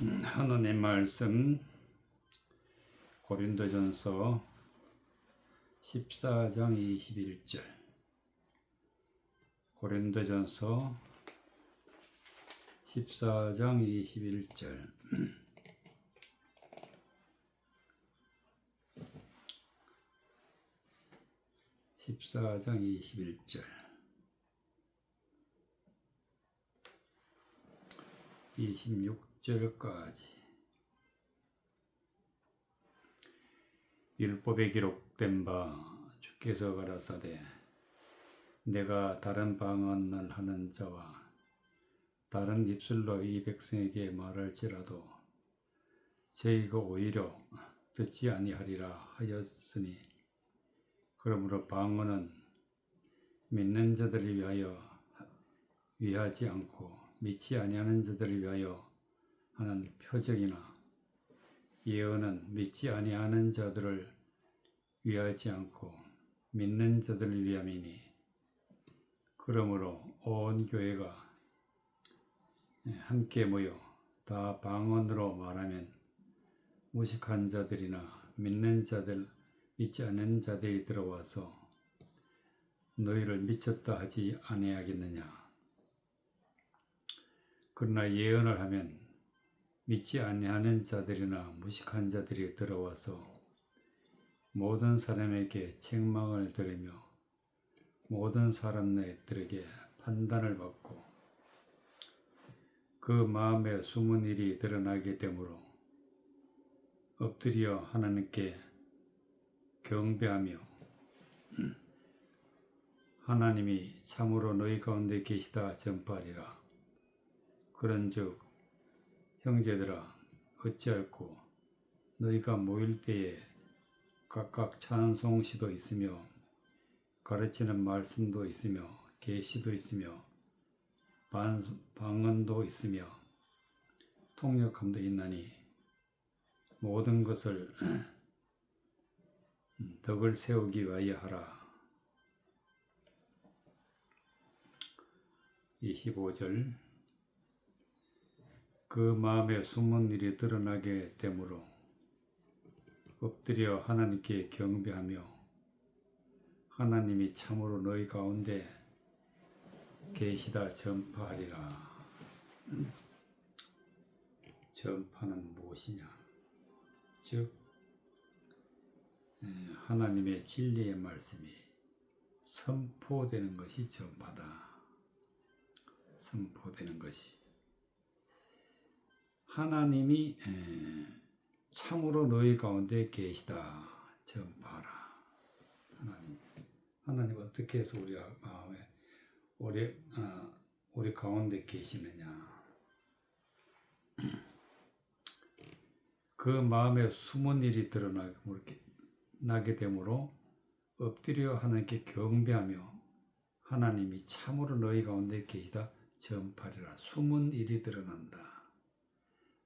하나님의 말씀 고린도전서 14장 21절 고린도전서 14장 21절 14장 21절 26절까지 율법에 기록된 바 주께서 가라사대 내가 다른 방언을 하는 자와 다른 입술로 이 백성에게 말할지라도 저희가 오히려 듣지 아니하리라 하였으니 그러므로 방언은 믿는 자들을 위하지 않고 믿지 아니하는 자들을 위하여 하는 표적이나 예언은 믿지 아니하는 자들을 위하지 않고 믿는 자들을 위함이니 그러므로 온 교회가 함께 모여 다 방언으로 말하면 무식한 자들이나 믿는 자들 믿지 않는 자들이 들어와서 너희를 미쳤다 하지 아니하겠느냐. 그러나 예언을 하면 믿지 아니하는 자들이나 무식한 자들이 들어와서 모든 사람에게 책망을 들으며 모든 사람들에게 판단을 받고 그 마음에 숨은 일이 드러나게 되므로 엎드려 하나님께 경배하며 하나님이 참으로 너희 가운데 계시다 전파하리라. 그런즉 형제들아 어찌할꼬 너희가 모일 때에 각각 찬송시도 있으며 가르치는 말씀도 있으며 계시도 있으며 방언도 있으며 통역함도 있나니 모든 것을 덕을 세우기 위하여 하라. 25절 그 마음에 숨은 일이 드러나게 되므로 엎드려 하나님께 경배하며 하나님이 참으로 너희 가운데 계시다 전파하리라. 전파는 무엇이냐? 즉 하나님의 진리의 말씀이 선포되는 것이 전파다. 선포되는 것이 하나님이 참으로 너희 가운데 계시다 전파하라. 하나님 어떻게 해서 우리 마음에 우리 가운데 계시느냐? 그 마음에 숨은 일이 드러나게 되므로 엎드려 하나님께 경배하며 하나님이 참으로 너희 가운데 계시다 전파하리라. 숨은 일이 드러난다.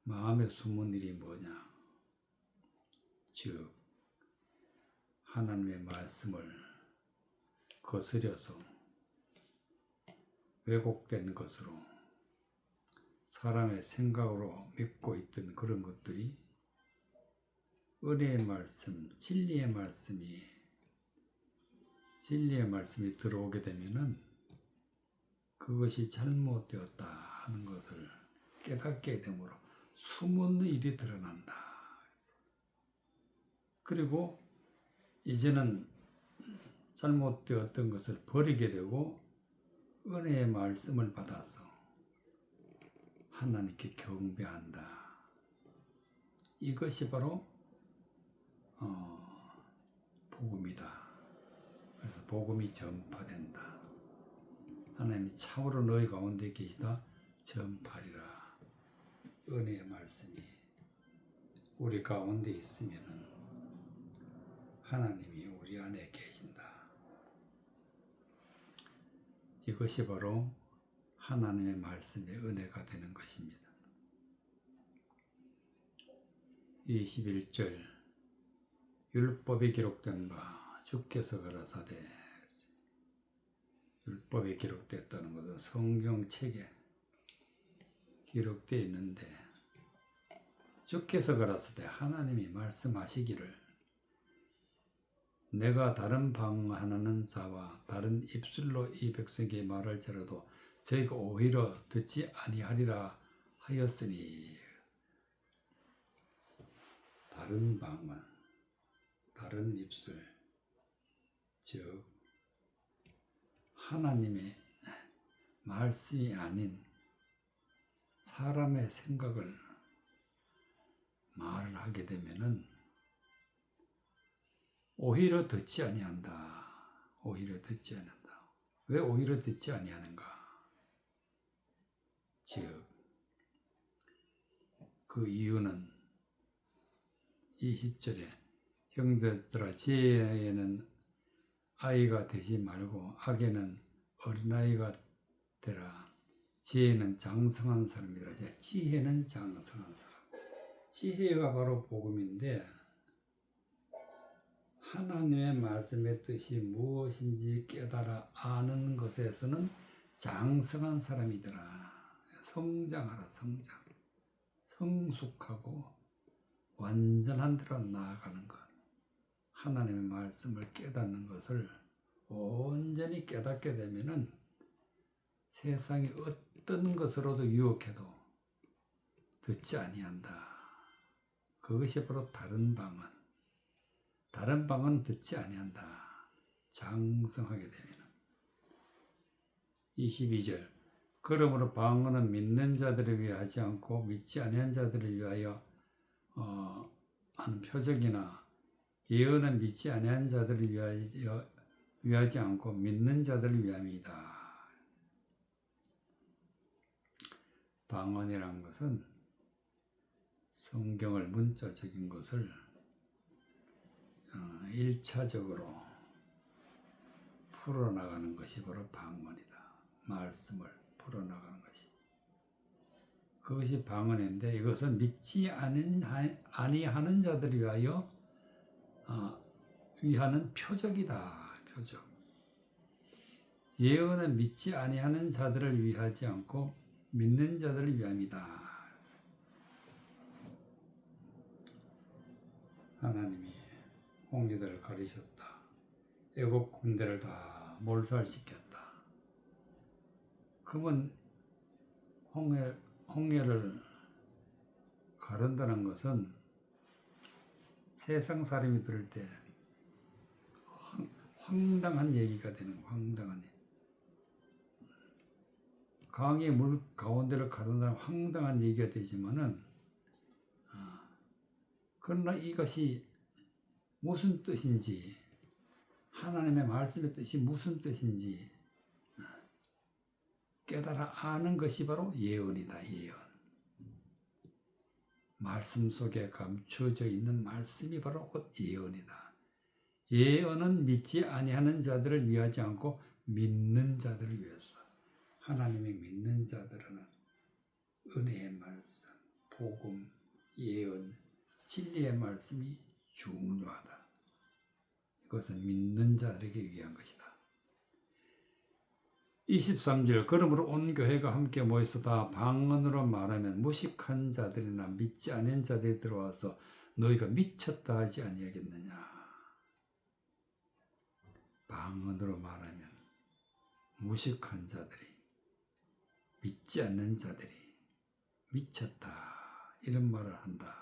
마음에 숨은 일이 뭐냐? 즉 하나님의 말씀을 거스려서 왜곡된 것으로 사람의 생각으로 믿고 있던 그런 것들이 은혜의 말씀, 진리의 말씀이 들어오게 되면은 그것이 잘못되었다 하는 것을 깨닫게 되므로 숨은 일이 드러난다. 그리고 이제는 잘못되었던 것을 버리게 되고 은혜의 말씀을 받아서 하나님께 경배한다. 이것이 바로 복음이다. 그래서 복음이 전파된다. 하나님이 참으로 너희 가운데 계시다 전파하리라. 은혜의 말씀이 우리 가운데 있으면은 하나님이 우리 안에 계신다. 이것이 바로 하나님의 말씀의 은혜가 되는 것입니다. 21절 율법에 기록된 바 주께서 가라사대 율법에 기록됐다는 것은 성경책에 기록되어 있는데 주께서 가라사대 하나님이 말씀하시기를 내가 다른 방언하는 자와 다른 입술로 이 백성에게 말할지라도 저희가 오히려 듣지 아니하리라 하였으니. 다른 방언, 다른 입술, 즉 하나님의 말씀이 아닌 사람의 생각을 말을 하게 되면은 오히려 듣지 아니한다. 오히려 듣지 아니한다. 왜 오히려 듣지 아니하는가? 즉 그 이유는 20절에 형제들아 지혜에는 아이가 되지 말고 악에는 어린아이가 되라. 지혜는 장성한 사람이라. 지혜는 장성한 사람. 지혜가 바로 복음인데 하나님의 말씀의 뜻이 무엇인지 깨달아 아는 것에서는 장성한 사람이더라. 성장하라. 성장. 성숙하고 완전한 대로 나아가는 것. 하나님의 말씀을 깨닫는 것을 온전히 깨닫게 되면은 세상이 어떤 것으로도 유혹해도 듣지 아니한다. 그것이 바로 다른 방언. 다른 방언 듣지 아니한다. 장성하게 되면. 22절 그러므로 방언은 믿는 자들을 위하지 않고 믿지 아니한 자들을 위하여 하는 표적이나 예언은 믿지 아니한 자들을 위하지 않고 믿는 자들을 위함이다. 방언이란 것은 성경을 문자적인 것을 1차적으로 풀어나가는 것이 바로 방언이다. 말씀을 풀어나가는 것이. 그것이 방언인데 이것은 믿지 아니하는 자들을 위하는 표적이다. 표적. 예언은 믿지 아니하는 자들을 위하지 않고 믿는 자들을 위함이다. 하나님이 홍해들을 가리셨다. 애국 군대를 다 몰살시켰다. 그러면 홍해를 가른다는 것은 세상 사람이 들을 때 황당한 얘기가 되는 황당한 얘기. 강의 물 가운데를 가른다는 황당한 얘기가 되지만은 그러나 이것이 무슨 뜻인지 하나님의 말씀의 뜻이 무슨 뜻인지 깨달아 아는 것이 바로 예언이다. 예언. 말씀 속에 감추어져 있는 말씀이 바로 곧 예언이다. 예언은 믿지 아니하는 자들을 위하지 않고 믿는 자들을 위해서. 하나님이 믿는 자들은 은혜의 말씀, 복음, 예언, 진리의 말씀이 중요하다. 이것은 믿는 자들에게 위한 것이다. 23절 그러므로 온 교회가 함께 모여서 다 방언으로 말하면 무식한 자들이나 믿지 않은 자들이 들어와서 너희가 미쳤다 하지 아니하겠느냐. 방언으로 말하면 무식한 자들이 믿지 않는 자들이 미쳤다 이런 말을 한다.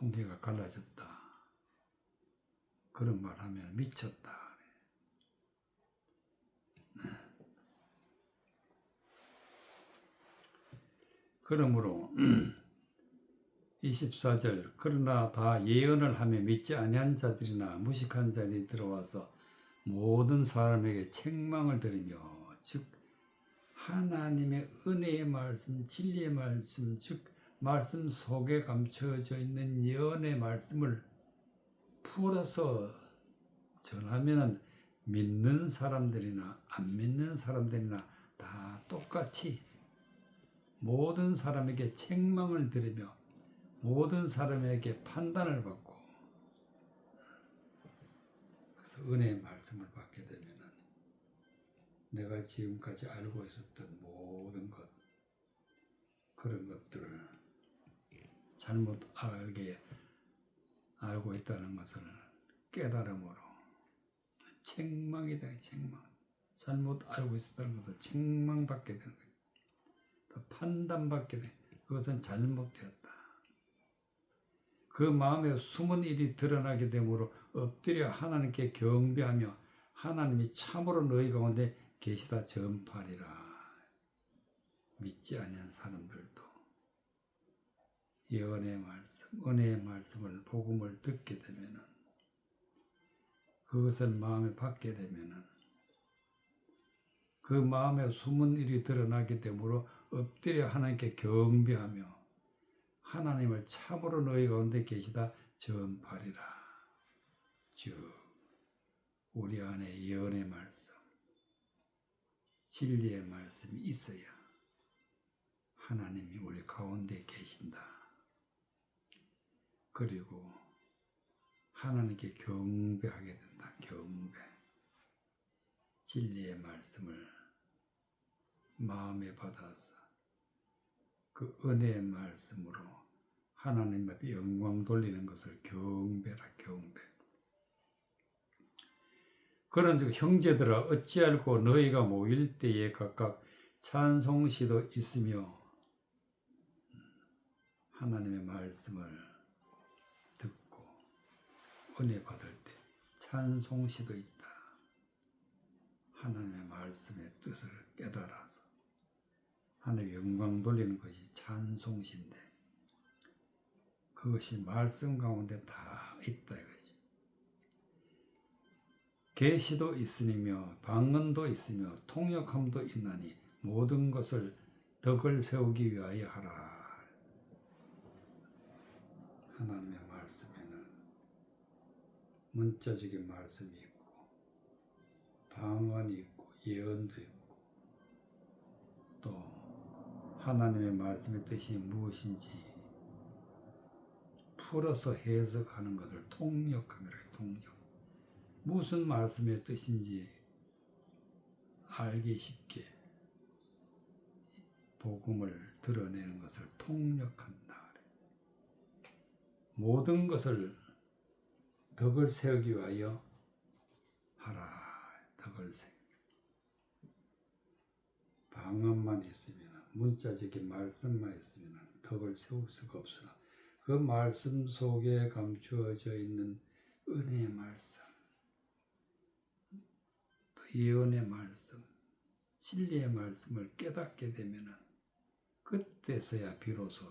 홍해가 갈라졌다. 그런 말 하면 미쳤다. 그러므로 24절 그러나 다 예언을 하며 믿지 아니한 자들이나 무식한 자들이 들어와서 모든 사람에게 책망을 들으며 즉 하나님의 은혜의 말씀, 진리의 말씀, 즉 말씀 속에 감춰져 있는 예언의 말씀을 풀어서 전하면 믿는 사람들이나 안 믿는 사람들이나 다 똑같이 모든 사람에게 책망을 들으며 모든 사람에게 판단을 받고 그래서 은혜의 말씀을 받게 되면 내가 지금까지 알고 있었던 모든 것 그런 것들을 잘못 알고 있다는 것을 깨달음으로 책망이다. 책망. 잘못 알고 있었다는 것을 책망받게 되는 거예요. 또 판단받게 돼. 그것은 잘못되었다. 그 마음에 숨은 일이 드러나게 되므로 엎드려 하나님께 경배하며 하나님이 참으로 너희 가운데 계시다 전파리라. 믿지 않는 사람들도 예언의 말씀, 은혜의 말씀을, 복음을 듣게 되면은, 그것을 마음에 받게 되면은 그 마음에 숨은 일이 드러나게 되므로 엎드려 하나님께 경배하며 하나님을 참으로 너희 가운데 계시다 전파리라. 즉 우리 안에 예언의 말씀, 진리의 말씀이 있어야 하나님이 우리 가운데 계신다. 그리고 하나님께 경배하게 된다. 경배. 진리의 말씀을 마음에 받아서 그 은혜의 말씀으로 하나님 앞에 영광 돌리는 것을 경배라. 경배. 그런즉 형제들아 어찌할꼬 너희가 모일 때에 각각 찬송시도 있으며 하나님의 말씀을 듣고 은혜 받을 때 찬송시도 있다. 하나님의 말씀의 뜻을 깨달아서 하나님의 영광 돌리는 것이 찬송시인데 그것이 말씀 가운데 다 있다 이거지. 계시도 있으며 방언도 있으며 통역함도 있나니 모든 것을 덕을 세우기 위하여 하라. 하나님의 말씀에는 문자적인 말씀이 있고 방언이 있고 예언도 있고 또 하나님의 말씀의 뜻이 무엇인지 풀어서 해석하는 것을 통역함이라. 통역. 무슨 말씀의 뜻인지 알기 쉽게 복음을 드러내는 것을 통역한다. 모든 것을 덕을 세우기 위하여 하라. 덕을 세우기. 방언만 있으면, 문자적인 말씀만 있으면 덕을 세울 수가 없으나 그 말씀 속에 감추어져 있는 은혜의 말씀, 또 예언의 말씀, 진리의 말씀을 깨닫게 되면 그때서야 비로소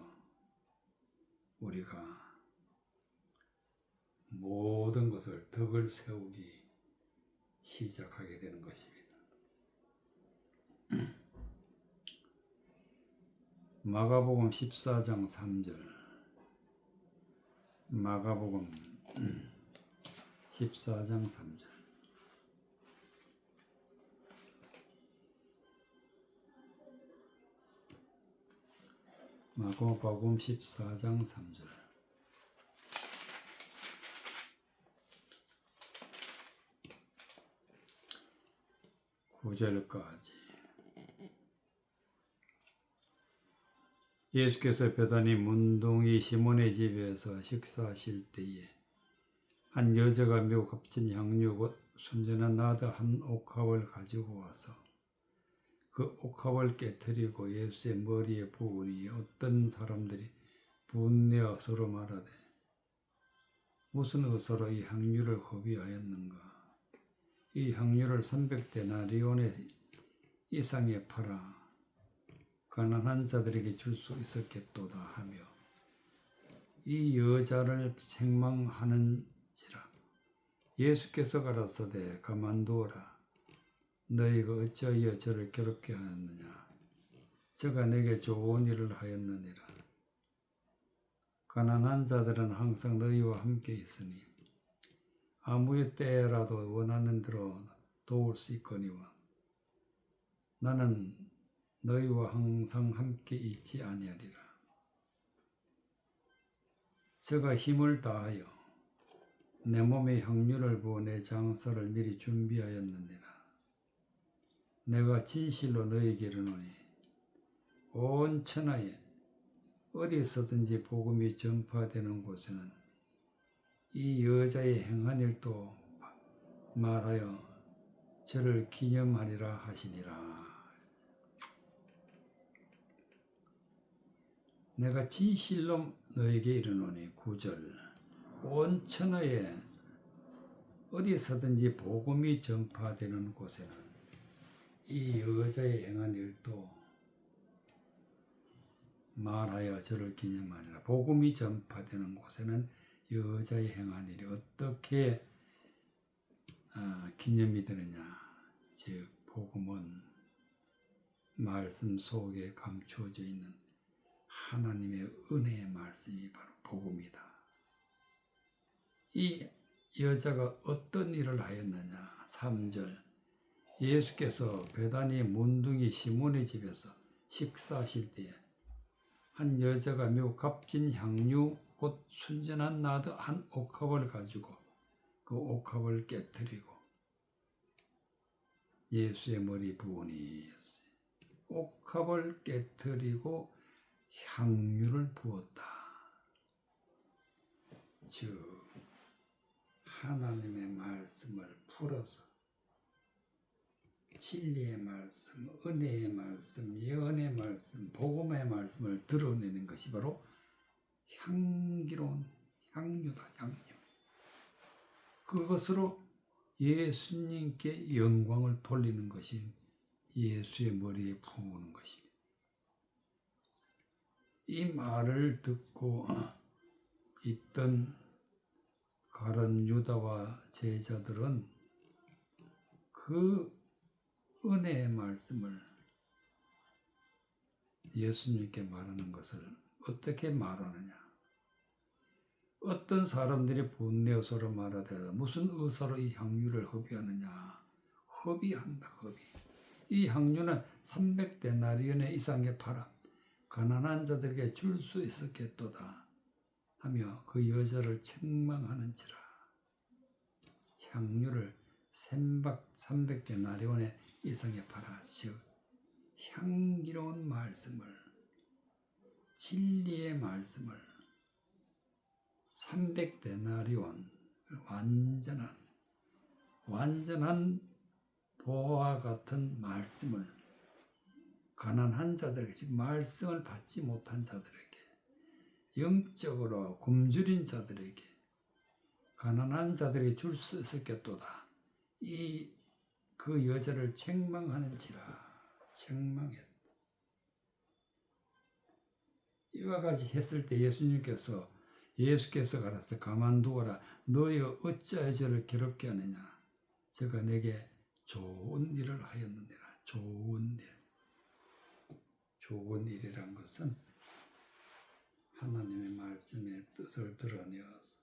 우리가 모든 것을 덕을 세우기 시작하게 되는 것입니다. 마가복음 14장 3절. 마가복음 14장 3절. 마가복음 14장 3절. 구절까지. 예수께서 베다니 문둥이 시몬의 집에서 식사하실 때에 한 여자가 매우 값진 향유 곧 순전한 나드 한 옥합을 가지고 와서 그 옥합을 깨뜨리고 예수의 머리에 부으니 어떤 사람들이 분내어 서로 말하되 무슨 의사로 이 향유를 허비하였는가? 이 향유를 300데나리온의 이상에 팔아 가난한 자들에게 줄 수 있었겠도다 하며 이 여자를 책망하는지라. 예수께서 가라사대 가만두어라. 너희가 어찌하여 저를 괴롭게 하였느냐? 저가 내게 좋은 일을 하였느니라. 가난한 자들은 항상 너희와 함께 있으니 아무의 때라도 원하는 대로 도울 수 있거니와 나는 너희와 항상 함께 있지 아니하리라. 저가 힘을 다하여 내 몸에 향유를 부어 내 장사를 미리 준비하였느니라. 내가 진실로 너희에게 이르노니 온 천하에 어디서든지 복음이 전파되는 곳에는 이 여자의 행한 일도 말하여 저를 기념하리라 하시니라. 내가 진실로 너에게 이르노니 9절 온 천하에 어디서든지 복음이 전파되는 곳에는 이 여자의 행한 일도 말하여 저를 기념하리라. 복음이 전파되는 곳에는 여자의 행한 일이 어떻게 기념이 되느냐. 즉 복음은 말씀 속에 감추어져 있는 하나님의 은혜의 말씀이 바로 복음이다. 이 여자가 어떤 일을 하였느냐. 3절 예수께서 베다니 문둥이 시몬의 집에서 식사하실 때에 한 여자가 매우 값진 향유 곧 순전한 나드 한 옥합을 가지고 그 옥합을 깨뜨리고 예수의 머리 부으니 옥합을 깨뜨리고 향유를 부었다. 즉 하나님의 말씀을 풀어서 진리의 말씀, 은혜의 말씀, 예언의 말씀, 복음의 말씀을 드러내는 것이 바로 향기로운 향유다. 향유. 그것으로 예수님께 영광을 돌리는 것이 예수의 머리에 부으는 것입니다. 이 말을 듣고 있던 가룟 유다와 제자들은 그 은혜의 말씀을 예수님께 말하는 것을 어떻게 말하느냐. 어떤 사람들이 분내어 서로 말하되 무슨 의사로 이 향유를 허비하느냐. 허비한다. 허비. 이 향유는 300데나리온의 이상에 팔아 가난한 자들에게 줄 수 있었겠도다 하며 그 여자를 책망하는지라. 향유를 300데나리온의 이상에 팔아 즉 향기로운 말씀을 진리의 말씀을 300데나리온 완전한 보화와 같은 말씀을 가난한 자들에게 즉 말씀을 받지 못한 자들에게 영적으로 굶주린 자들에게 가난한 자들에게 줄 수 있었겠도다. 그 여자를 책망하는지라. 책망했다. 이와 같이 했을 때 예수께서 가라사 가만두어라. 너희가 어찌하여 저를 괴롭게 하느냐. 제가 내게 좋은 일을 하였느니라. 좋은 일. 좋은 일이란 것은 하나님의 말씀의 뜻을 드러내어서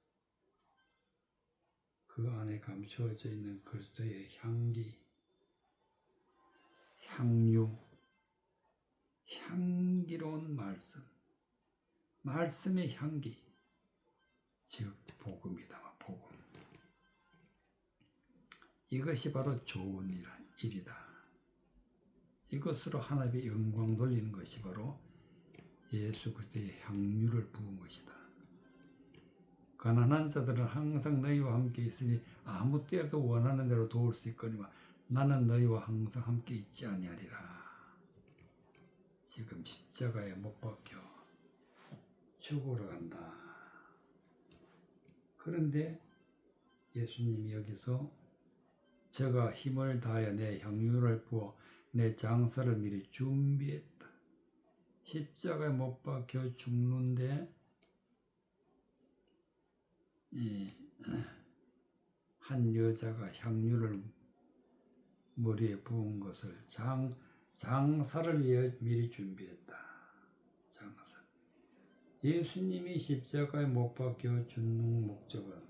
그 안에 감추어져 있는 그리스도의 향기, 향유, 향기로운 말씀, 말씀의 향기, 즉 복음이다. 복음. 이것이 바로 좋은 일이다. 이것으로 하나님의 영광 돌리는 것이 바로 예수 그리스도의 향유를 부은 것이다. 가난한 자들은 항상 너희와 함께 있으니 아무 때에도 원하는 대로 도울 수 있거니와 나는 너희와 항상 함께 있지 아니하리라. 지금 십자가에 못 박혀 죽으러 간다. 그런데 예수님이 여기서 제가 힘을 다하여 내 향유를 부어 내 장사를 미리 준비했다. 십자가에 못 박혀 죽는데 한 여자가 향유를 머리에 부은 것을 장사를 위해 미리 준비했다. 장사. 예수님이 십자가에 못 박혀 죽는 목적은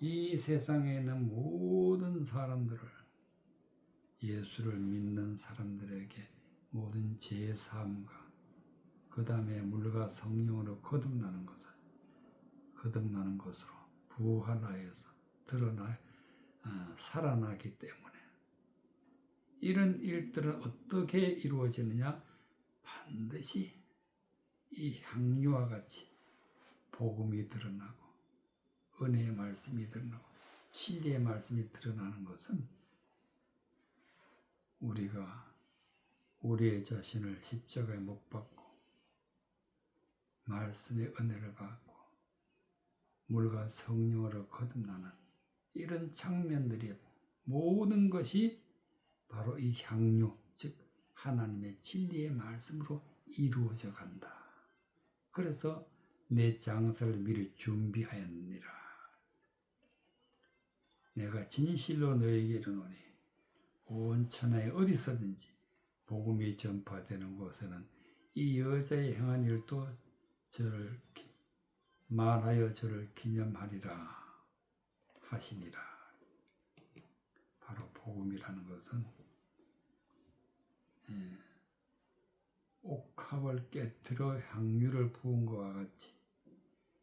이 세상에 있는 모든 사람들을 예수를 믿는 사람들에게 모든 죄 사함과 그 다음에 물과 성령으로 거듭나는 것으로 부활하여서 살아나기 때문에 이런 일들은 어떻게 이루어지느냐? 반드시 이 향유와 같이 복음이 드러나고 은혜의 말씀이 드러나고 진리의 말씀이 드러나는 것은 우리가 우리의 자신을 십자가에 못 박고 말씀의 은혜를 받고 물과 성령으로 거듭나는 이런 장면들이 모든 것이 바로 이 향유, 즉 하나님의 진리의 말씀으로 이루어져 간다. 그래서 내 장사를 미리 준비하였느니라. 내가 진실로 너에게 이르노니 온 천하에 어디서든지 복음이 전파되는 곳에는 이 여자의 행한 일도 저를 말하여 저를 기념하리라 하시니라. 바로 복음이라는 것은 옥합을 깨뜨려 향유를 부은 것과 같이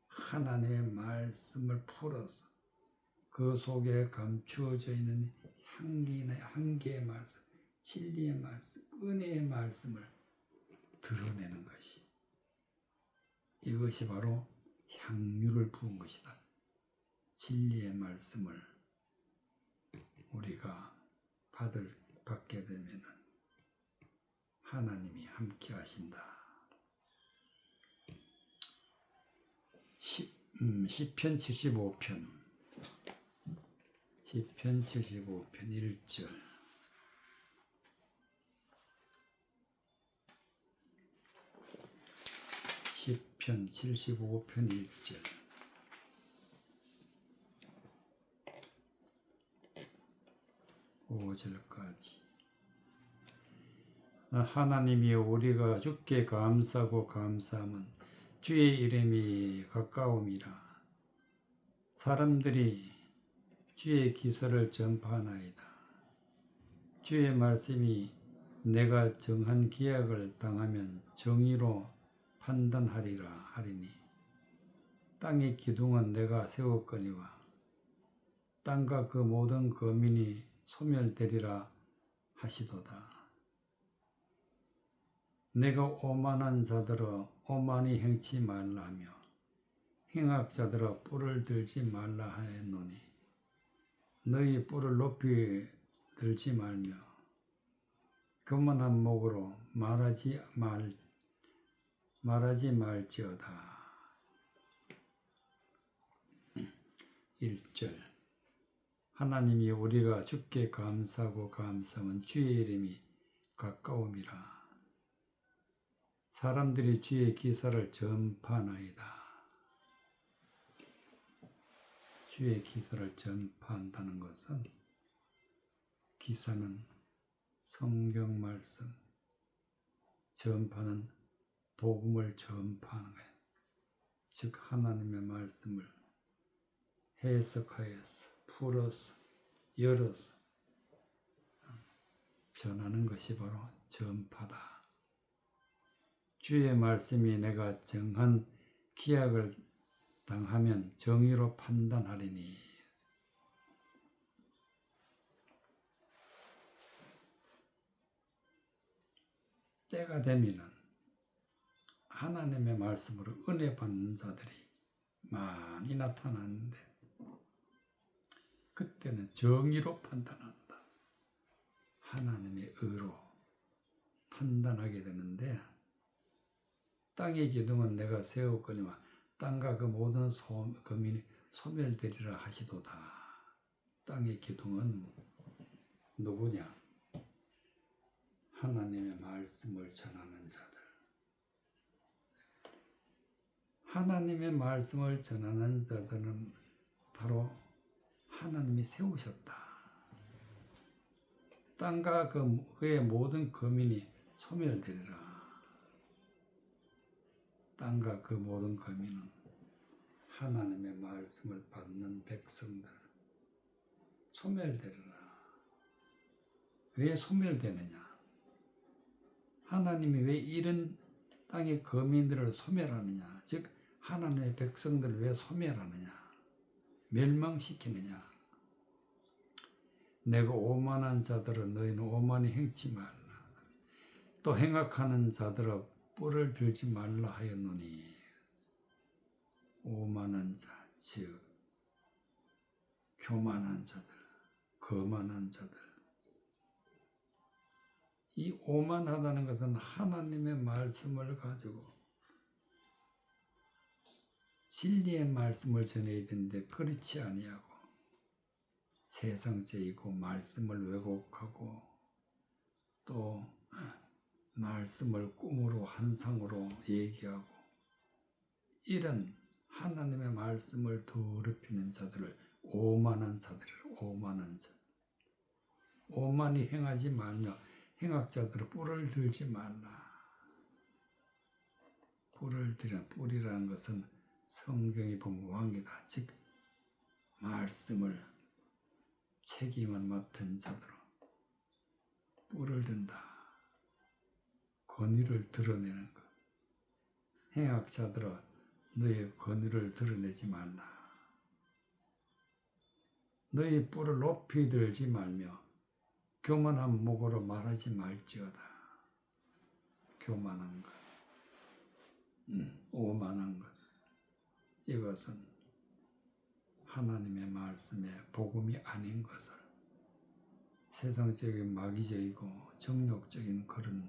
하나님의 말씀을 풀어서 그 속에 감추어져 있는 향기의 말씀, 진리의 말씀, 은혜의 말씀을 드러내는 것이 이것이 바로 향유를 부은 것이다. 진리의 말씀을 우리가 받게 되면 하나님이 함께 하신다. 시편 75편 1절 시편 75편 1절 (5절까지) 하나님이 우리가 주께 감사하고 감사함은 주의 이름이 가까움이라. 사람들이 주의 기사를 전파하나이다. 주의 말씀이 내가 정한 기약을 당하면 정의로 판단하리라 하리니 땅의 기둥은 내가 세웠거니와 땅과 그 모든 거민이 소멸되리라 하시도다. 내가 오만한 자들아 오만히 행치 말라 하며 행악자들아 뿔을 들지 말라 하였노니 너희 뿔을 높이 들지 말며 교만한 목으로 말하지 말지어다. 1절 하나님이 우리가 주께 감사하고 감사하면 주의 이름이 가까움이라. 사람들이 주의 기사를 전파하나이다. 주의 기사를 전파한다는 것은 기사는 성경 말씀, 전파는 복음을 전파하는 거예요. 즉 하나님의 말씀을 해석하여서 풀어서 열어서 전하는 것이 바로 전파다. 주의 말씀이 내가 정한 기약을 당하면 정의로 판단하리니 때가 되면은 하나님의 말씀으로 은혜 받는 자들이 많이 나타나는데 그때는 정의로 판단한다. 하나님의 의로 판단하게 되는데 땅의 기둥은 내가 세웠거니와 땅과 그 모든 거민이 소멸되리라 하시도다. 땅의 기둥은 누구냐? 하나님의 말씀을 전하는 자들. 하나님의 말씀을 전하는 자들은 바로 하나님이 세우셨다. 땅과 그의 모든 거민이 소멸되리라. 땅과 그 모든 거민은 하나님의 말씀을 받는 백성들 소멸되리라. 왜 소멸되느냐? 하나님이 왜 이런 땅의 거민들을 소멸하느냐? 즉 하나님의 백성들을 왜 소멸하느냐? 멸망시키느냐? 내가 오만한 자들은 너희는 오만히 행치 말라. 또 행악하는 자들아 뿔을 들지 말라 하였노니 오만한 자, 즉 교만한 자들, 거만한 자들. 이 오만하다는 것은 하나님의 말씀을 가지고 진리의 말씀을 전해야 되는데 그렇지 아니하고 세상적이고 말씀을 왜곡하고 또 말씀을 꿈으로 환상으로 얘기하고 이런 하나님의 말씀을 더럽히는 자들을 오만한 자들이라. 오만한 자. 오만히 행하지 말며 행악자들은 뿔을 들지 말라. 뿔을 들여. 뿔이라는 것은 성경이 보면 왕이다. 즉 말씀을 책임을 맡은 자들은 뿔을 든다. 권위를 드러내는 것. 행악자들은 너의 권위를 드러내지 말라. 너희 뿔을 높이 들지 말며 교만한 목으로 말하지 말지어다. 교만한 것, 오만한 것. 이것은 하나님의 말씀의 복음이 아닌 것을 세상적인 마귀적이고 정욕적인 그런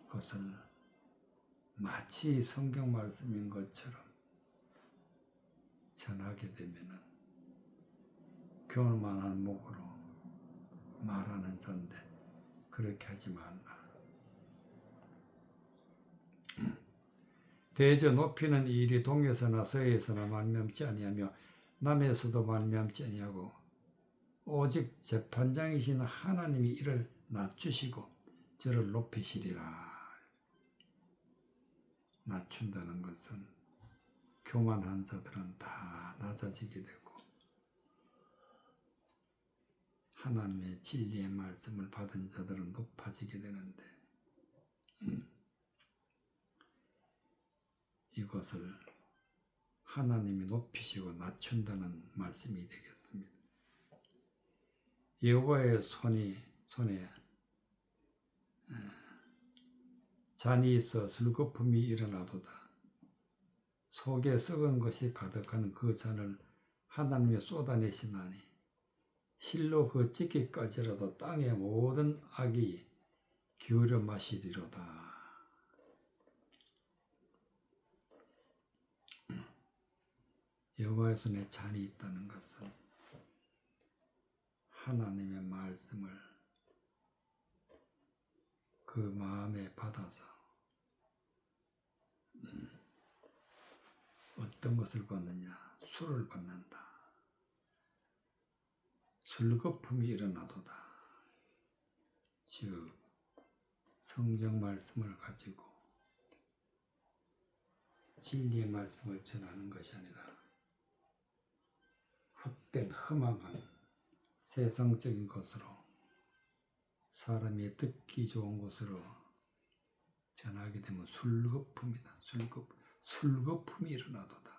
것을 마치 성경 말씀인 것처럼 전하게 되면은 교만한 목으로 말하는 자인데 그렇게 하지 말라. 대저 높이는 이 일이 동에서나 서에서나 말미암지 아니하며 남에서도 말미암지 아니하고 오직 재판장이신 하나님이 이를 낮추시고 저를 높이시리라. 낮춘다는 것은 교만한 자들은 다 낮아지게 되고 하나님의 진리의 말씀을 받은 자들은 높아지게 되는데 이것을 하나님이 높이시고 낮춘다는 말씀이 되겠습니다. 여호와의 손에 잔이 있어 술거품이 일어나도다. 속에 썩은 것이 가득한 그 잔을 하나님이 쏟아내시나니 실로 그 찢기까지라도 땅의 모든 악이 기울여 마시리로다. 여호와의 손에 잔이 있다는 것은 하나님의 말씀을 그 마음에 받아서 어떤 것을 받느냐? 술을 받는다. 술거품이 일어나도다. 즉 성경 말씀을 가지고 진리의 말씀을 전하는 것이 아니라 헛된 허망한 세상적인 것으로 사람이 듣기 좋은 것으로 전하게 되면 술거품이다. 술거품이 일어나도다.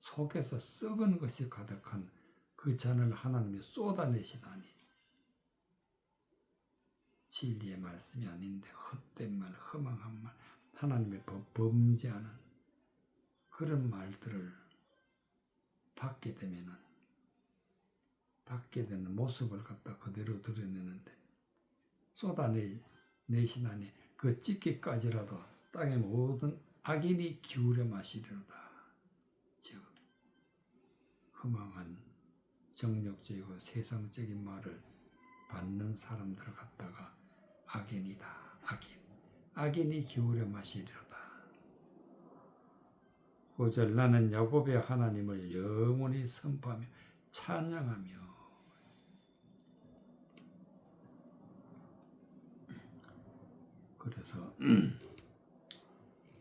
속에서 썩은 것이 가득한 그 잔을 하나님이 쏟아내시다니 진리의 말씀이 아닌데 헛된 말, 허망한 말, 하나님의 범죄하는 그런 말들을 받게 되는 모습을 갖다 그대로 드러내는데 쏟아내시나니 그 찢기까지라도 땅의 모든 악인이 기울여 마시리로다. 즉 허망한 정욕적이고 세상적인 말을 받는 사람들을 갖다가 악인이다. 악인이 기울여 마시리로다. 9절 나는 야곱의 하나님을 영원히 선포하며 찬양하며. 그래서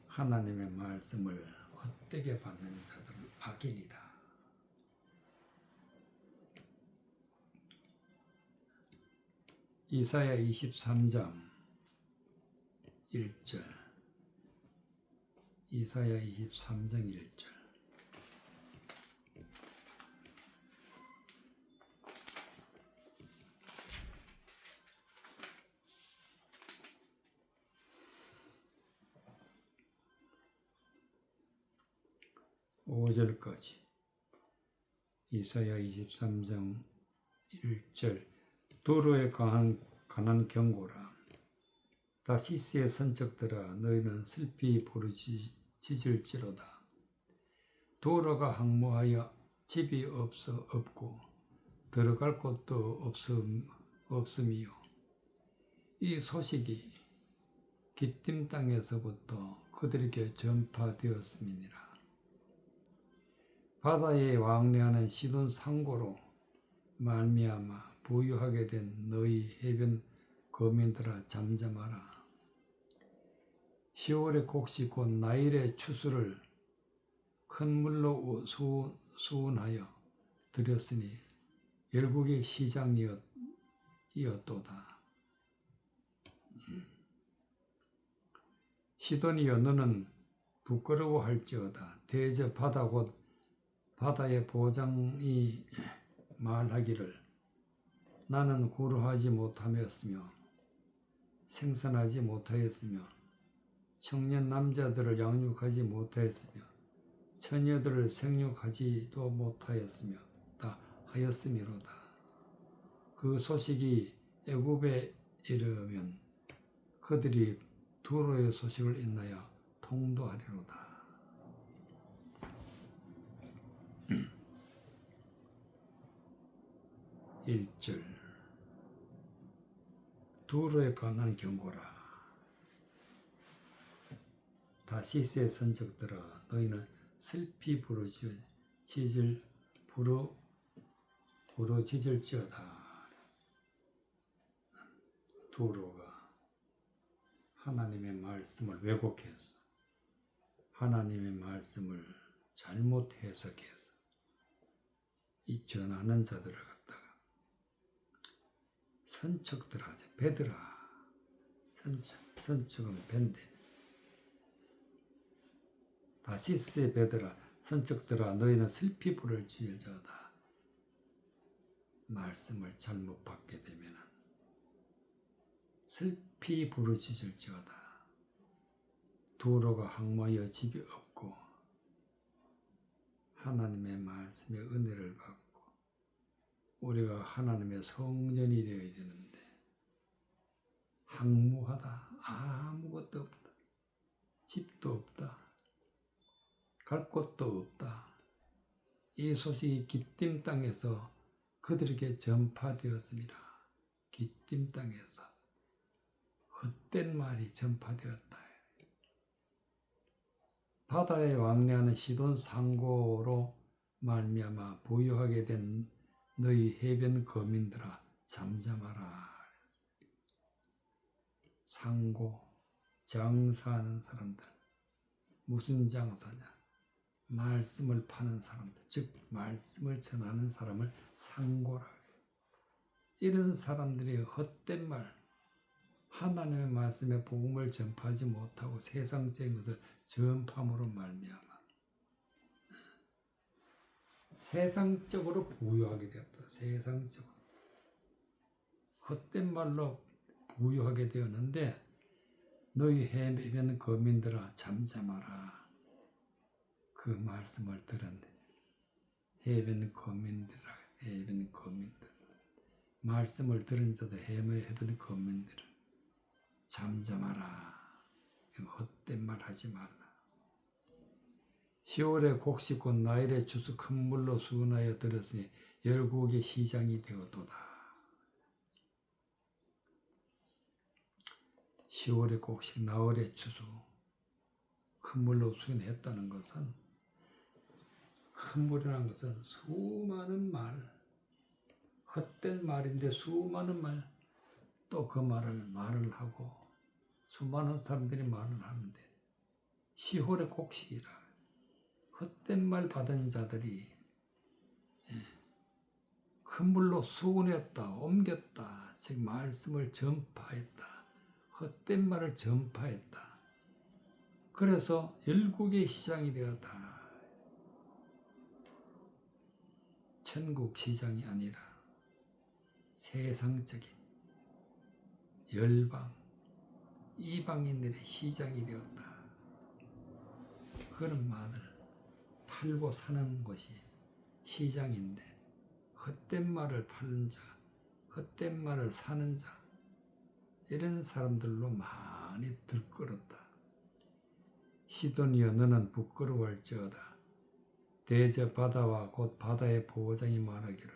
하나님의 말씀을 헛되게 받는 자들은 악인이다. 이사야 23장 1절. 이사야 23장 1절. 5절까지. 이사야 23장 1절. 두로에 관한 경고라. 다시스의 선척들아, 너희는 슬피 부르짖을지로다. 두로가 항모하여 집이 없고 들어갈 곳도 없음이요. 이 소식이 기띔 땅에서부터 그들에게 전파되었음이니라. 바다에 왕래하는 시돈 상고로 말미암아 부유하게 된 너희 해변 거민들아, 잠잠하라. 10월의 곡식 곧 나일의 추수를 큰 물로 수운하여 드렸으니 열국의 시장이었도다. 시돈이여, 너는 부끄러워할지어다. 대저 바다 곧 바다의 보장이 말하기를 나는 구루하지 못하였으며 생산하지 못하였으며 청년 남자들을 양육하지 못하였으며 처녀들을 생육하지도 못하였으며 다 하였음이로다. 그 소식이 애굽에 이르면 그들이 두로의 소식을 인하여 통도하리로다. 1절. 두로에 관한 경고라. 다시스의 선척들아, 너희는 슬피 부르짖을지어다. 두로가 하나님의 말씀을 왜곡해서 하나님의 말씀을 잘못 해석해서 이 전하는 자들을 갖다가 선척들아, 배들아, 선척은 밴데, 다시스의 배들아, 선척들아, 너희는 슬피 부르짖을지어다. 말씀을 잘못 받게 되면 슬피 부르짖을지어다. 두로가 항모하여 집이 없고 하나님의 말씀의 은혜를 받고 우리가 하나님의 성전이 되어야 되는데 항모하다, 아무것도 없다, 집도 없다, 갈 곳도 없다. 이 소식이 기띔 땅에서 그들에게 전파되었습니다. 기띔 땅에서 헛된 말이 전파되었다. 바다에 왕래하는 시돈 상고로 말미암아 부유하게 된 너희 해변 거민들아, 잠잠하라. 상고, 장사하는 사람들. 무슨 장사냐? 말씀을 파는 사람들, 즉 말씀을 전하는 사람을 상고라 그래요. 이런 사람들이 헛된 말, 하나님의 말씀의 복음을 전파하지 못하고 세상적인 것을 전파함으로 말미암아 세상적으로 부유하게 되었다. 세상적으로 헛된 말로 부유하게 되었는데 너희 해변 거민들아, 잠잠하라. 그 말씀을 들은 해변 거민들, 말씀을 들은 자도 해변 거민들은 잠잠하라. 헛된 말 하지 말라. 10월의 곡식 곧 나일의 추수 큰 물로 수운하여 들었으니 열국의 시장이 되었도다. 10월의 곡식, 나월의 추수 큰 물로 수운했다는 것은, 큰 물이라는 것은 수많은 말, 헛된 말인데 수많은 말, 또 그 말을 하고 수많은 사람들이 말을 하는데 10월의 곡식이라 헛된 말 받은 자들이 큰 물로 수운했다, 옮겼다, 즉 말씀을 전파했다, 헛된 말을 전파했다. 그래서 열국의 시장이 되었다. 천국 시장이 아니라 세상적인 열방, 이방인들의 시장이 되었다. 그런 말을 팔고 사는 것이 시장인데 헛된 말을 파는 자, 헛된 말을 사는 자, 이런 사람들로 많이 들끓었다. 시돈이여 너는 부끄러워할지어다. 대저 바다와 곧 바다의 보호장이 말하기를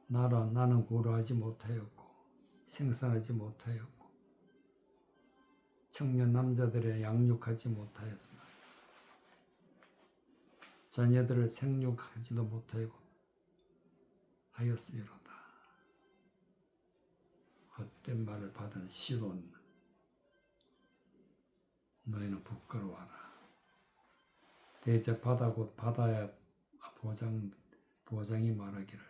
나는 구로하지 못하였고 생산하지 못하였고 청년 남자들의 양육하지 못하였으나 자녀들을 생육하지도 못하고 하였음이로다. 헛된 말을 받은 시돈, 너희는 부끄러워하라. 대저 바다 곧 바다의 보장이 말하기를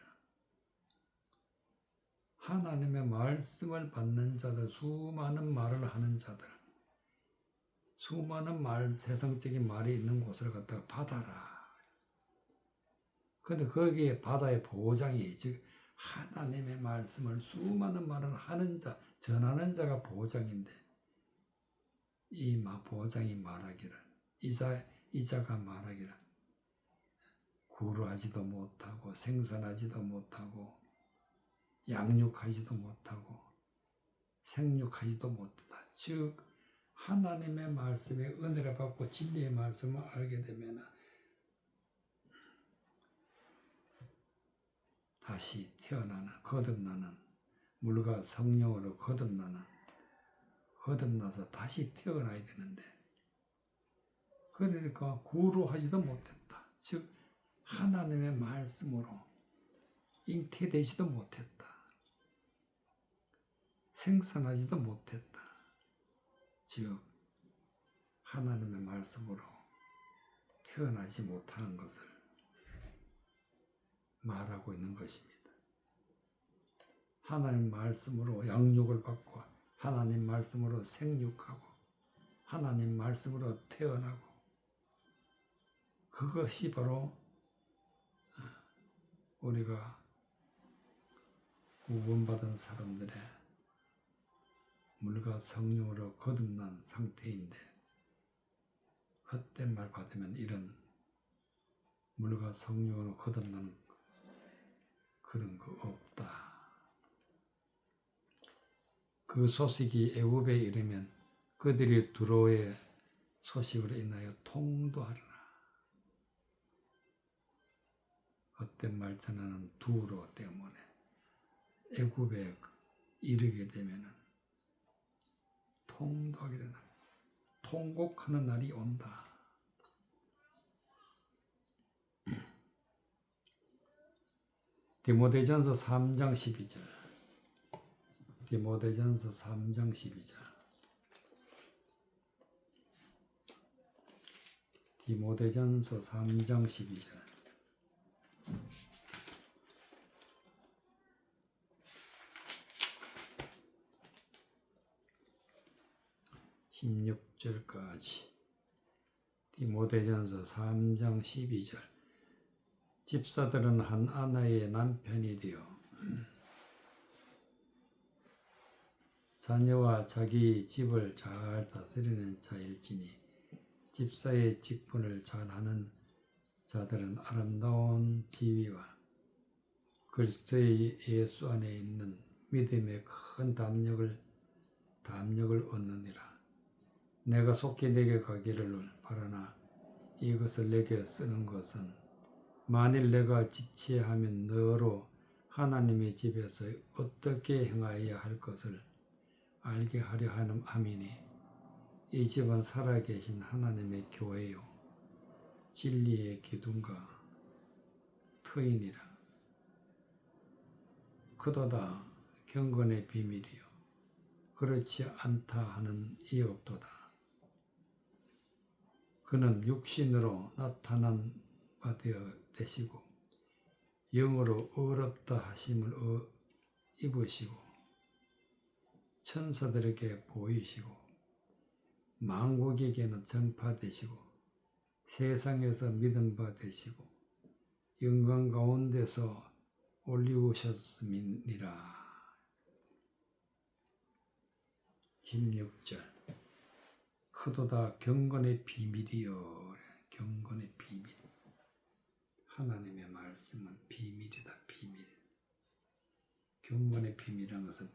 하나님의 말씀을 받는 자들, 수많은 말을 하는 자들, 수많은 말, 세상적인 말이 있는 곳을 갖다가 바다라. 근데 거기에 바다의 보장이, 즉 하나님의 말씀을 수많은 말을 하는 자, 전하는 자가 보장인데 이 보장이 말하기를, 이자가 말하기를 구루하지도 못하고 생산하지도 못하고 양육하지도 못하고 생육하지도 못하다. 즉 하나님의 말씀에 은혜를 받고 진리의 말씀을 알게 되면 다시 태어나는, 거듭나는, 물과 성령으로 거듭나서 다시 태어나야 되는데 그러니까 구루하지도 못했다. 즉 하나님의 말씀으로 잉태되지도 못했다. 생산하지도 못했다. 즉 하나님의 말씀으로 태어나지 못하는 것을 말하고 있는 것입니다. 하나님 말씀으로 양육을 받고 하나님 말씀으로 생육하고 하나님 말씀으로 태어나고 그것이 바로 우리가 구원받은 사람들의 물과 성령으로 거듭난 상태인데 헛된 말 받으면 이런 물과 성령으로 거듭나는 그런 거 없다. 그 소식이 애굽에 이르면 그들이 두로의 소식으로 인하여 통도하리라. 헛된 말 전하는 두로 때문에 애굽에 이르게 되면 통도하게 되나 통곡하는 날이 온다. 디모데전서 3장 12절. 디모데전서 3장 12절. 디모데전서 3장 12절. 16절까지. 디모데전서 3장 12절. 집사들은 한 아내의 남편이 되어 자녀와 자기 집을 잘 다스리는 자일지니 집사의 직분을 잘하는 자들은 아름다운 지위와 그리스도의 예수 안에 있는 믿음의 큰 담력을 얻느니라. 내가 속히 내게 가기를 바라나 이것을 내게 쓰는 것은 만일 내가 지체하면 너로 하나님의 집에서 어떻게 행하여야 할 것을 알게 하려 함이니 이 집은 살아계신 하나님의 교회요 진리의 기둥과 터이니라. 크도다 경건의 비밀이요 그렇지 않다 하는 이 없도다. 그는 육신으로 나타난 바 되시고 영으로 어렵다 하심을 입으시고 천사들에게 보이시고 만국에게는 전파되시고 세상에서 믿음 바 되시고 영광 가운데서 올리우셨음이니라. 16절 크도다 경건의 비밀이요 경건의 비밀. 하나님의 말씀은 비밀이다. 비밀. 경건의 비밀이라는 것은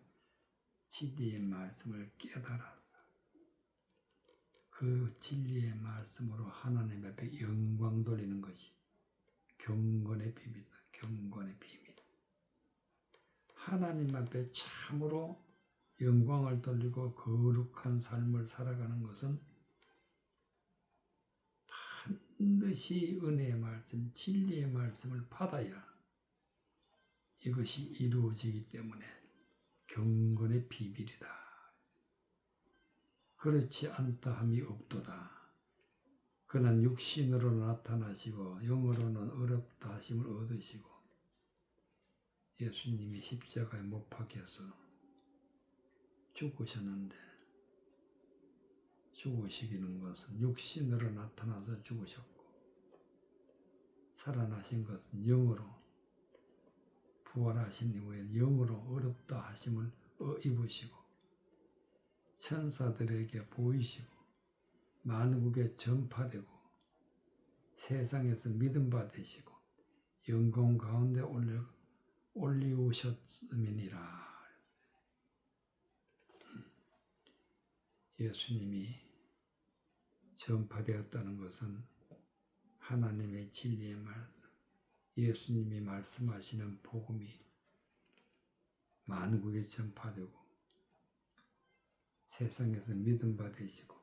진리의 말씀을 깨달아서 그 진리의 말씀으로 하나님 앞에 영광 돌리는 것이 경건의 비밀이다. 경건의 비밀. 하나님 앞에 참으로 영광을 돌리고 거룩한 삶을 살아가는 것은 반드시 은혜의 말씀, 진리의 말씀을 받아야 이것이 이루어지기 때문에 경건의 비밀이다. 그렇지 않다 함이 없도다. 그는 육신으로 나타나시고 영으로는 어렵다 하심을 얻으시고 예수님이 십자가에 못 박혀서 죽으셨는데 죽으시기는 것은 육신으로 나타나서 죽으셨고 살아나신 것은 영으로 부활하신 이후에 영으로 어렵다 하심을 입으시고 천사들에게 보이시고 만국에 전파되고 세상에서 믿음바 되시고 영광 가운데 올리우셨음이니라. 예수님이 전파되었다는 것은 하나님의 진리의 말씀, 예수님이 말씀하시는 복음이 만국에 전파되고 세상에서 믿음 받으시고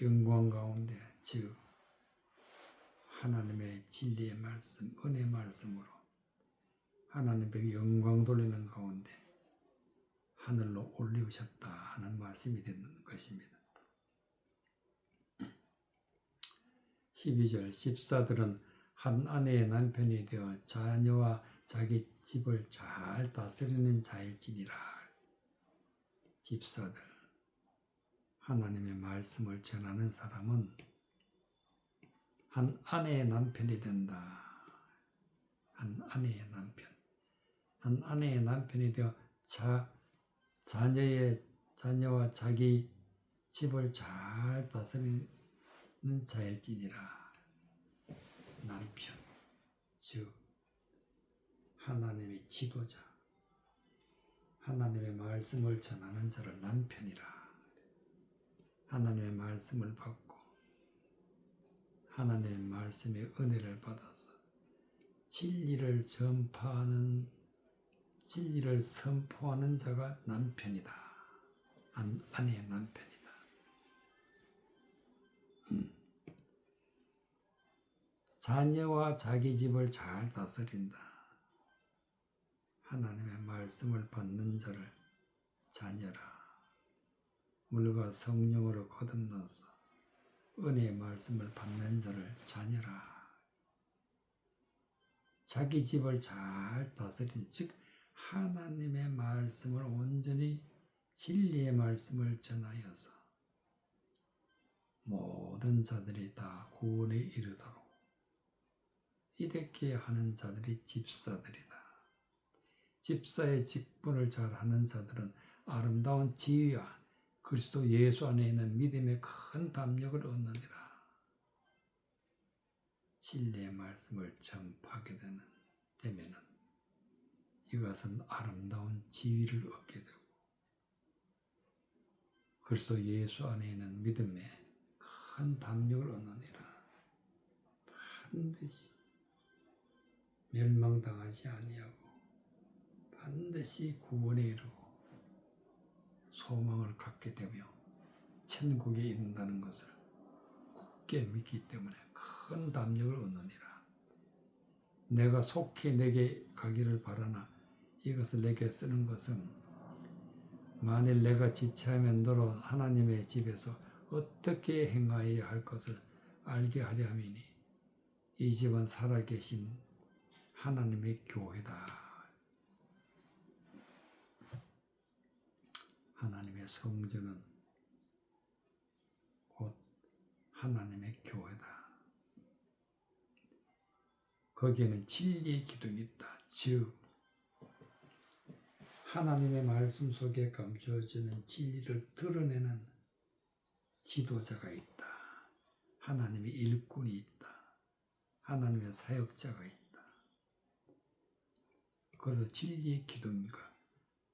영광 가운데 즉 하나님의 진리의 말씀, 은혜 말씀으로 하나님의 영광 돌리는 가운데 하늘로 올리우셨다 하는 말씀이 되는 것입니다. 12절 집사들은 한 아내의 남편이 되어 자녀와 자기 집을 잘 다스리는 자일지니라. 집사들, 하나님의 말씀을 전하는 사람은 한 아내의 남편이 된다. 한 아내의 남편. 한 아내의 남편이 되어 자녀와 자기 집을 잘 다스리는 자일지니라. 남편, 즉 하나님의 지도자, 하나님의 말씀을 전하는 자를 남편이라. 하나님의 말씀을 받고 하나님의 말씀의 은혜를 받아서 진리를 전파하는, 진리를 선포하는 자가 남편이다. 아내의 남편이다. 자녀와 자기 집을 잘 다스린다. 하나님의 말씀을 받는 자를 자녀라. 물과 성령으로 거듭나서 은혜의 말씀을 받는 자를 자녀라. 자기 집을 잘 다스린, 즉 하나님의 말씀을 온전히 진리의 말씀을 전하여서 모든 자들이 다 구원에 이르도록 이렇게 하는 자들이 집사들이다. 집사의 직분을 잘 하는 자들은 아름다운 지위와 그리스도 예수 안에 있는 믿음의 큰 담력을 얻느니라. 진리의 말씀을 전파하게 되면은 이것은 아름다운 지위를 얻게 되고 그리스도 예수 안에 있는 믿음의 큰 담력을 얻느니라. 반드시 멸망당하지 아니하고 반드시 구원에 이르고 소망을 갖게 되며 천국에 이른다는 것을 굳게 믿기 때문에 큰 담력을 얻느니라. 내가 속히 내게 가기를 바라나 이것을 내게 쓰는 것은 만일 내가 지체하면 너로 하나님의 집에서 어떻게 행하여야 할 것을 알게 하려 함이니 이 집은 살아계신 하나님의 교회다. 하나님의 성전은 곧 하나님의 교회다. 거기에는 진리의 기둥이 있다. 즉 하나님의 말씀 속에 감추어지는 진리를 드러내는 지도자가 있다. 하나님의 일꾼이 있다. 하나님의 사역자가 있다. 그래서 진리의 기둥과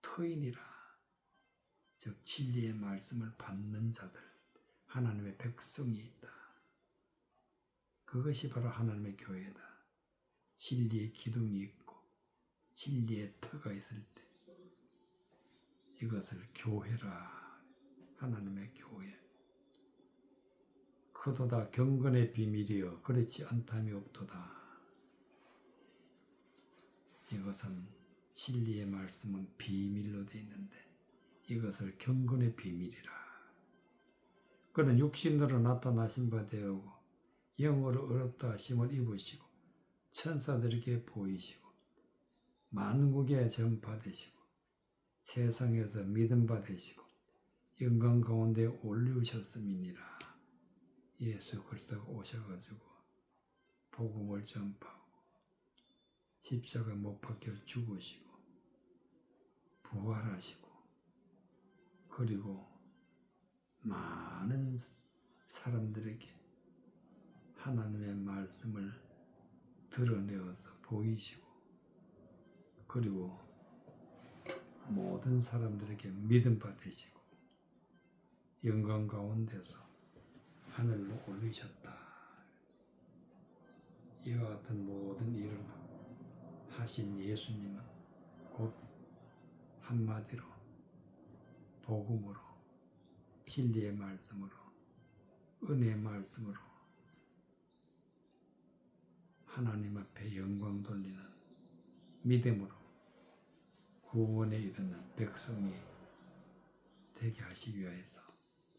터인이라, 즉 진리의 말씀을 받는 자들, 하나님의 백성이 있다. 그것이 바로 하나님의 교회다. 진리의 기둥이 있고 진리의 터가 있을 때 이것을 교회라. 하나님의 교회. 크도다 경건의 비밀이여 그렇지 않다미 없도다. 이것은 진리의 말씀은 비밀로 되어 있는데 이것을 경건의 비밀이라. 그는 육신으로 나타나신 바 되었고 영으로 어렵다 하심을 입으시고 천사들에게 보이시고 만국에 전파되시고 세상에서 믿음 받으시고 영광 가운데 올리우셨음이니라. 예수 그리스도가 오셔가지고 복음을 전파하고 십자가 못 박혀 죽으시고 부활하시고 그리고 많은 사람들에게 하나님의 말씀을 드러내어서 보이시고 그리고 모든 사람들에게 믿음 받으시고 영광 가운데서 하늘로 올리셨다. 이와 같은 모든 일을 하신 예수님은 곧 한마디로 복음으로 진리의 말씀으로 은혜의 말씀으로 하나님 앞에 영광 돌리는 믿음으로 구원에 이르는 백성이 되게 하시기 위해서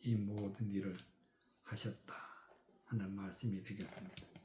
이 모든 일을 하셨다 하는 말씀이 되겠습니다.